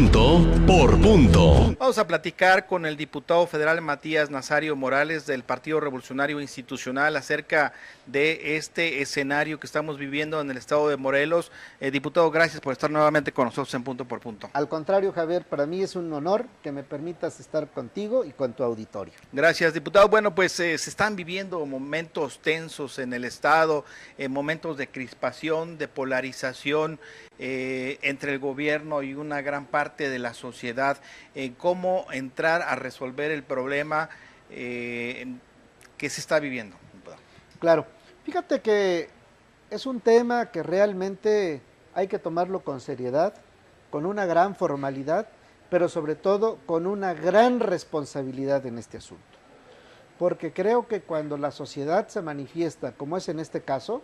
Punto por punto. Vamos a platicar con el diputado federal Matías Nazario Morales del Partido Revolucionario Institucional acerca de este escenario que estamos viviendo en el estado de Morelos. Diputado, gracias por estar nuevamente con nosotros en Punto por Punto. Al contrario, Javier, para mí es un honor que me permitas estar contigo y con tu auditorio. Gracias, diputado. Bueno, pues se están viviendo momentos tensos en el estado, momentos de crispación, de polarización entre el gobierno y una gran parte de la sociedad. ¿Cómo entrar a resolver el problema que se está viviendo? Claro, fíjate que es un tema que realmente hay que tomarlo con seriedad, con una gran formalidad, pero sobre todo con una gran responsabilidad en este asunto. Porque creo que cuando la sociedad se manifiesta, como es en este caso,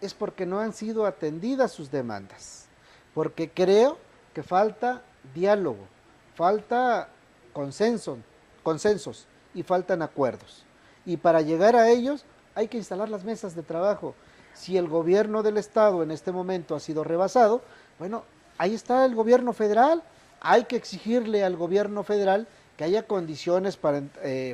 es porque no han sido atendidas sus demandas. Porque creo que falta diálogo, falta consensos y faltan acuerdos. Y para llegar a ellos hay que instalar las mesas de trabajo. Si el gobierno del estado en este momento ha sido rebasado, bueno, ahí está el gobierno federal. Hay que exigirle al gobierno federal que haya condiciones para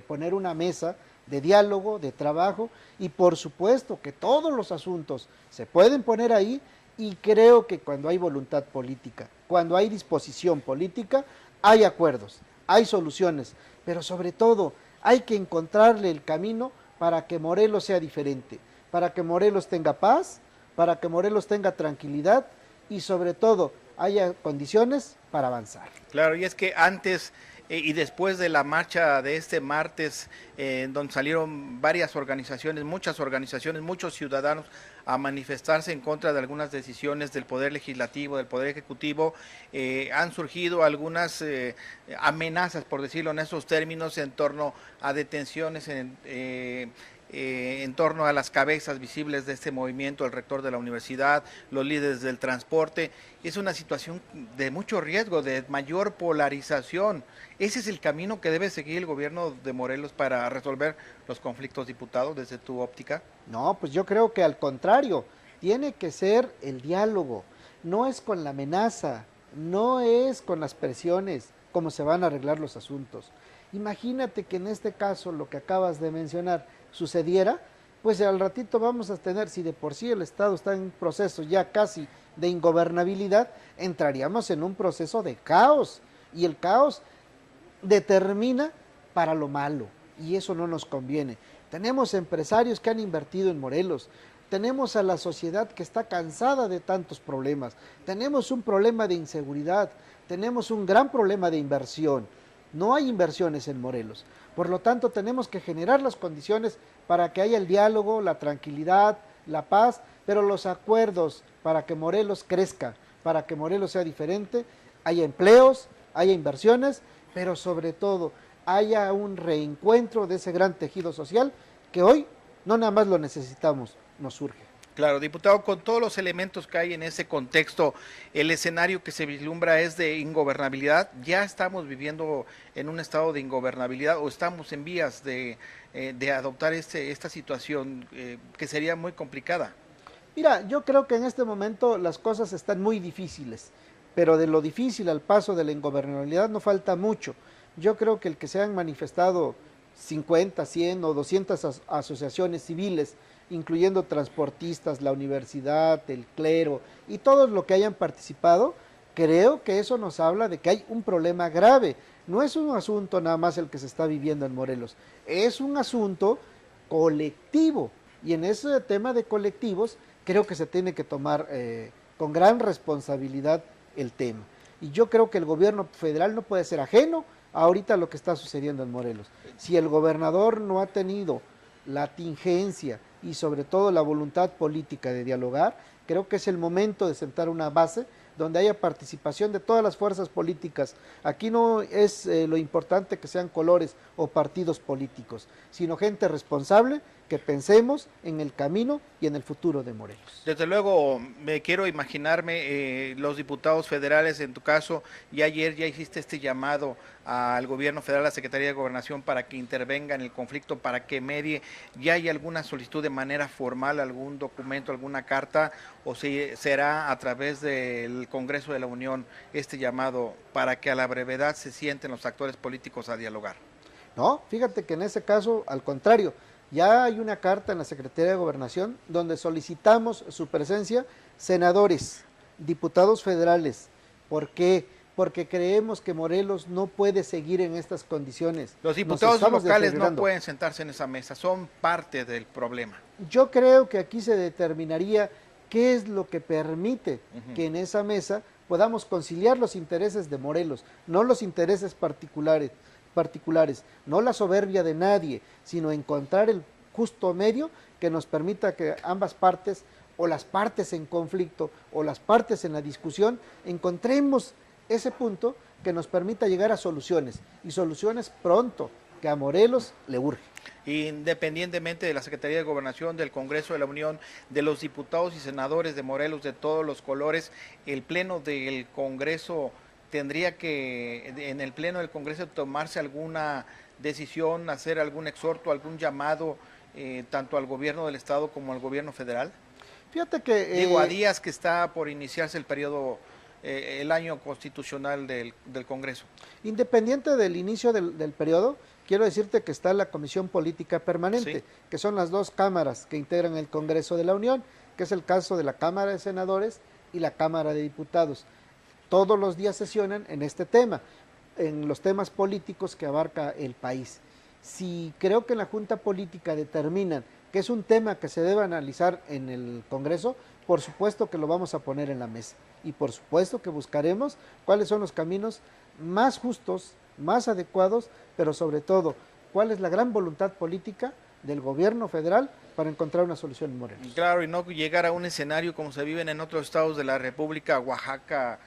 poner una mesa de diálogo, de trabajo, y por supuesto que todos los asuntos se pueden poner ahí, y creo que cuando hay voluntad política, cuando hay disposición política, hay acuerdos, hay soluciones, pero sobre todo hay que encontrarle el camino para que Morelos sea diferente, para que Morelos tenga paz, para que Morelos tenga tranquilidad y sobre todo haya condiciones para avanzar. Claro, y es que antes y después de la marcha de este martes, donde salieron varias organizaciones, muchos ciudadanos a manifestarse en contra de algunas decisiones del Poder Legislativo, del Poder Ejecutivo, han surgido algunas amenazas, por decirlo en esos términos, en torno a detenciones en torno a las cabezas visibles de este movimiento, el rector de la universidad, los líderes del transporte. Es una situación de mucho riesgo, de mayor polarización. ¿Ese es el camino que debe seguir el gobierno de Morelos para resolver los conflictos, diputados, desde tu óptica? No, pues yo creo que al contrario, tiene que ser el diálogo. No es con la amenaza, no es con las presiones como se van a arreglar los asuntos. Imagínate que en este caso lo que acabas de mencionar sucediera, pues al ratito vamos a tener, si de por sí el Estado está en un proceso ya casi de ingobernabilidad, entraríamos en un proceso de caos, y el caos determina para lo malo, y eso no nos conviene. Tenemos empresarios que han invertido en Morelos, tenemos a la sociedad que está cansada de tantos problemas, tenemos un problema de inseguridad, tenemos un gran problema de inversión. No hay inversiones en Morelos, por lo tanto tenemos que generar las condiciones para que haya el diálogo, la tranquilidad, la paz, pero los acuerdos para que Morelos crezca, para que Morelos sea diferente, haya empleos, haya inversiones, pero sobre todo haya un reencuentro de ese gran tejido social que hoy no nada más lo necesitamos, nos surge. Claro, diputado, con todos los elementos que hay en ese contexto, el escenario que se vislumbra es de ingobernabilidad. ¿Ya estamos viviendo en un estado de ingobernabilidad o estamos en vías de adoptar esta situación que sería muy complicada? Mira, yo creo que en este momento las cosas están muy difíciles, pero de lo difícil al paso de la ingobernabilidad no falta mucho. Yo creo que el que se han manifestado 50, 100 o 200 asociaciones civiles, incluyendo transportistas, la universidad, el clero y todos los que hayan participado, creo que eso nos habla de que hay un problema grave. No es un asunto nada más el que se está viviendo en Morelos, es un asunto colectivo, y en ese tema de colectivos creo que se tiene que tomar con gran responsabilidad el tema. Y yo creo que el gobierno federal no puede ser ajeno ahorita a lo que está sucediendo en Morelos. Si el gobernador no ha tenido la tingencia y sobre todo la voluntad política de dialogar, creo que es el momento de sentar una base donde haya participación de todas las fuerzas políticas. Aquí no es lo importante que sean colores o partidos políticos, sino gente responsable que pensemos en el camino y en el futuro de Morelos. Desde luego, me quiero imaginarme los diputados federales, en tu caso, y ayer ya hiciste este llamado al gobierno federal, a la Secretaría de Gobernación, para que intervenga en el conflicto, para que medie. ¿Ya hay alguna solicitud de manera formal, algún documento, alguna carta, o si será a través del Congreso de la Unión este llamado para que a la brevedad se sienten los actores políticos a dialogar? No, fíjate que en ese caso, al contrario, ya hay una carta en la Secretaría de Gobernación donde solicitamos su presencia, senadores, diputados federales. ¿Por qué? Porque creemos que Morelos no puede seguir en estas condiciones. Los diputados locales no pueden sentarse en esa mesa, son parte del problema. Yo creo que aquí se determinaría qué es lo que permite que en esa mesa podamos conciliar los intereses de Morelos, no los intereses particulares, no la soberbia de nadie, sino encontrar el justo medio que nos permita que ambas partes, o las partes en conflicto, o las partes en la discusión, encontremos ese punto que nos permita llegar a soluciones, y soluciones pronto, que a Morelos le urge. Independientemente de la Secretaría de Gobernación, del Congreso de la Unión, de los diputados y senadores de Morelos, de todos los colores, el Pleno del Congreso tendría que, en el Pleno del Congreso, tomarse alguna decisión, hacer algún exhorto, algún llamado, tanto al gobierno del Estado como al gobierno federal. Fíjate que... Digo, a días que está por iniciarse el periodo, el año constitucional del Congreso. Independiente del inicio del periodo, quiero decirte que está la Comisión Política Permanente, sí, que son las dos cámaras que integran el Congreso de la Unión, que es el caso de la Cámara de Senadores y la Cámara de Diputados. Todos los días sesionan en este tema, en los temas políticos que abarca el país. Si creo que en la Junta Política determinan que es un tema que se debe analizar en el Congreso, por supuesto que lo vamos a poner en la mesa. Y por supuesto que buscaremos cuáles son los caminos más justos, más adecuados, pero sobre todo, cuál es la gran voluntad política del gobierno federal para encontrar una solución en Morelos. Claro, y no llegar a un escenario como se viven en otros estados de la República, Oaxaca,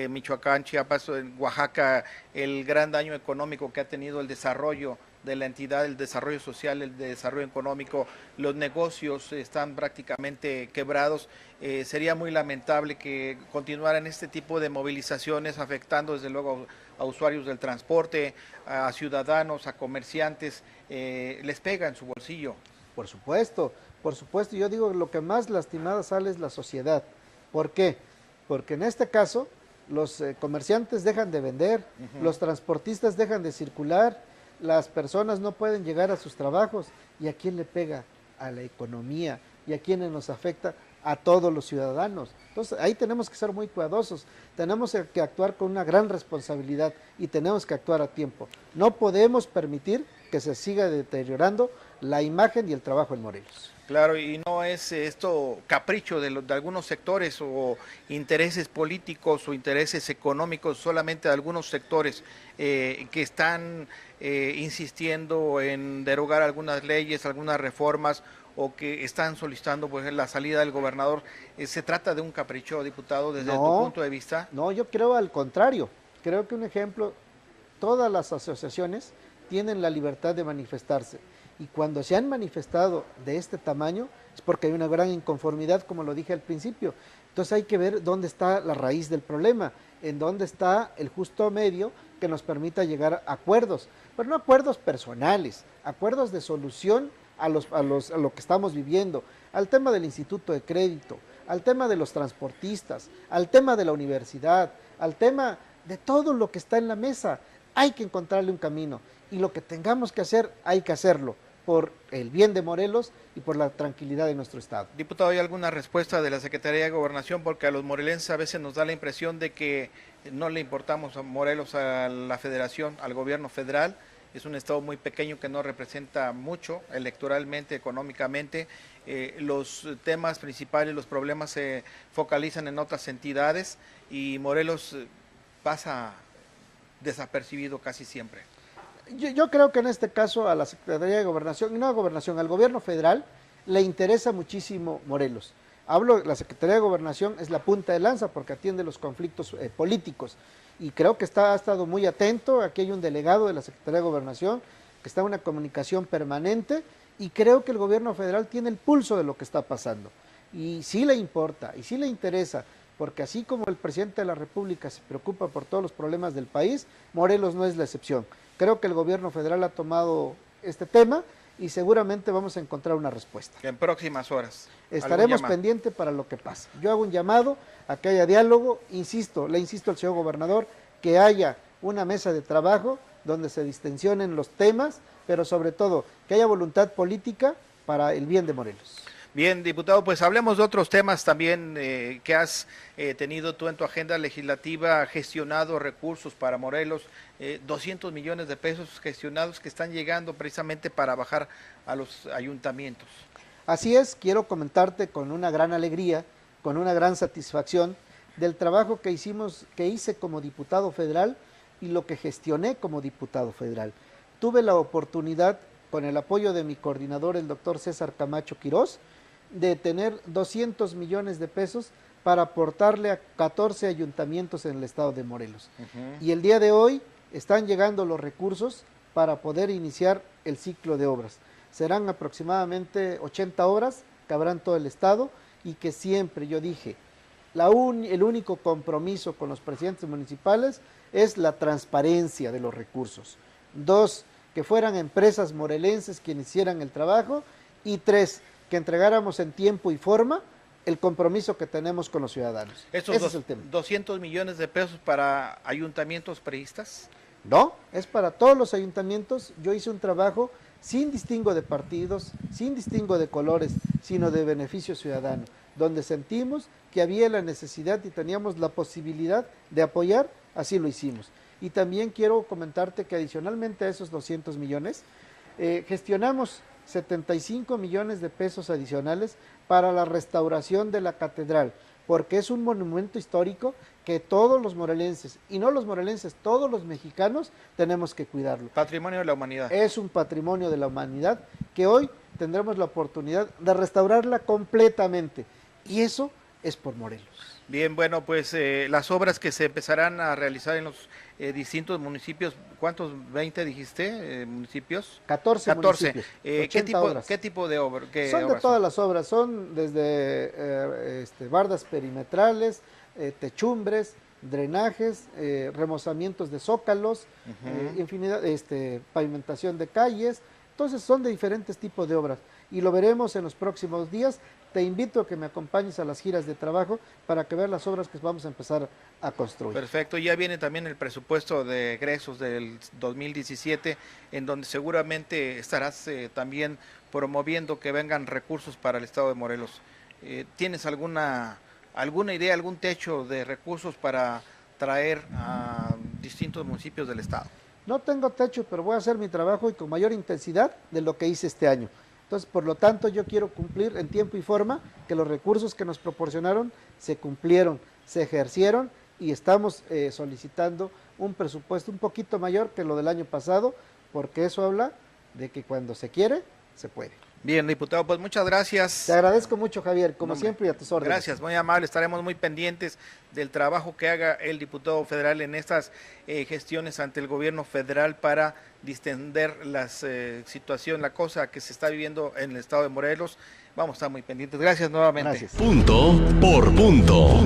Michoacán, Chiapas, en Oaxaca, el gran daño económico que ha tenido el desarrollo de la entidad, el desarrollo social, el desarrollo económico, los negocios están prácticamente quebrados. Sería muy lamentable que continuaran este tipo de movilizaciones afectando desde luego a usuarios del transporte, a ciudadanos, a comerciantes, les pega en su bolsillo. Por supuesto, yo digo que lo que más lastimada sale es la sociedad. ¿Por qué? Porque en este caso los comerciantes dejan de vender, los transportistas dejan de circular, las personas no pueden llegar a sus trabajos. ¿Y a quién le pega? A la economía. ¿Y a quiénes nos afecta? A todos los ciudadanos. Entonces ahí tenemos que ser muy cuidadosos, tenemos que actuar con una gran responsabilidad y tenemos que actuar a tiempo. No podemos permitir que se siga deteriorando la imagen y el trabajo en Morelos. Claro, y no es esto capricho de algunos sectores o intereses políticos o intereses económicos solamente de algunos sectores que están insistiendo en derogar algunas leyes, algunas reformas, o que están solicitando pues la salida del gobernador. ¿Se trata de un capricho, diputado, desde tu punto de vista? No, yo creo al contrario. Creo que un ejemplo, todas las asociaciones tienen la libertad de manifestarse. Y cuando se han manifestado de este tamaño es porque hay una gran inconformidad, como lo dije al principio. Entonces hay que ver dónde está la raíz del problema, en dónde está el justo medio que nos permita llegar a acuerdos, pero no acuerdos personales, acuerdos de solución a lo que estamos viviendo, al tema del Instituto de Crédito, al tema de los transportistas, al tema de la universidad, al tema de todo lo que está en la mesa. Hay que encontrarle un camino y lo que tengamos que hacer, hay que hacerlo por el bien de Morelos y por la tranquilidad de nuestro estado. Diputado, ¿hay alguna respuesta de la Secretaría de Gobernación? Porque a los morelenses a veces nos da la impresión de que no le importamos a Morelos, a la federación, al gobierno federal. Es un estado muy pequeño que no representa mucho electoralmente, económicamente. Los temas principales, los problemas se focalizan en otras entidades y Morelos pasa desapercibido casi siempre. Yo creo que en este caso a la Secretaría de Gobernación, y no a Gobernación, al gobierno federal le interesa muchísimo Morelos. La Secretaría de Gobernación es la punta de lanza porque atiende los conflictos políticos y creo que ha estado muy atento. Aquí hay un delegado de la Secretaría de Gobernación que está en una comunicación permanente Y creo que el gobierno federal tiene el pulso de lo que está pasando. Y sí le importa, y sí le interesa, porque así como el presidente de la República se preocupa por todos los problemas del país, Morelos no es la excepción. Creo que el gobierno federal ha tomado este tema y seguramente vamos a encontrar una respuesta. En próximas horas. Estaremos pendientes para lo que pase. Yo hago un llamado a que haya diálogo, le insisto al señor gobernador, que haya una mesa de trabajo donde se distensionen los temas, pero sobre todo que haya voluntad política para el bien de Morelos. Bien, diputado, pues hablemos de otros temas también que has tenido tú en tu agenda legislativa, gestionado recursos para Morelos, 200 millones de pesos gestionados que están llegando precisamente para bajar a los ayuntamientos. Así es, quiero comentarte con una gran alegría, con una gran satisfacción del trabajo que hice como diputado federal y lo que gestioné como diputado federal. Tuve la oportunidad, con el apoyo de mi coordinador, el doctor César Camacho Quirós, de tener 200 millones de pesos para aportarle a 14 ayuntamientos en el estado de Morelos. Y el día de hoy están llegando los recursos para poder iniciar el ciclo de obras. Serán aproximadamente 80 obras que habrá en todo el estado y que siempre, yo dije, el único compromiso con los presidentes municipales es la transparencia de los recursos. 2, que fueran empresas morelenses quienes hicieran el trabajo. Y 3, que entregáramos en tiempo y forma el compromiso que tenemos con los ciudadanos. Ese es el tema. ¿200 millones de pesos para ayuntamientos priistas? No, es para todos los ayuntamientos. Yo hice un trabajo sin distingo de partidos, sin distingo de colores, sino de beneficio ciudadano, donde sentimos que había la necesidad y teníamos la posibilidad de apoyar, así lo hicimos. Y también quiero comentarte que adicionalmente a esos 200 millones, gestionamos 75 millones de pesos adicionales para la restauración de la catedral, porque es un monumento histórico que todos los morelenses, y no los morelenses, todos los mexicanos tenemos que cuidarlo. Patrimonio de la humanidad. Es un patrimonio de la humanidad que hoy tendremos la oportunidad de restaurarla completamente, y eso es por Morelos. Bien, bueno, pues las obras que se empezarán a realizar en los distintos municipios, ¿cuántos? ¿20 dijiste municipios? 14 municipios, ¿Qué tipo de obras? Son de todas las obras, son desde bardas perimetrales, techumbres, drenajes, remozamientos de zócalos, infinidad, pavimentación de calles. Entonces son de diferentes tipos de obras y lo veremos en los próximos días. Te invito a que me acompañes a las giras de trabajo para que veas las obras que vamos a empezar a construir. Perfecto, ya viene también el presupuesto de egresos del 2017, en donde seguramente estarás también promoviendo que vengan recursos para el estado de Morelos. ¿Tienes alguna idea, algún techo de recursos para traer a distintos municipios del estado? No tengo techo, pero voy a hacer mi trabajo y con mayor intensidad de lo que hice este año. Entonces, por lo tanto, yo quiero cumplir en tiempo y forma que los recursos que nos proporcionaron se cumplieron, se ejercieron y estamos solicitando un presupuesto un poquito mayor que lo del año pasado, porque eso habla de que cuando se quiere, se puede. Bien, diputado, pues muchas gracias. Te agradezco mucho, Javier, como siempre, y a tus órdenes. Gracias, muy amable, estaremos muy pendientes del trabajo que haga el diputado federal en estas gestiones ante el gobierno federal para distender la situación, la cosa que se está viviendo en el estado de Morelos. Vamos a estar muy pendientes. Gracias nuevamente. Gracias. Punto por punto.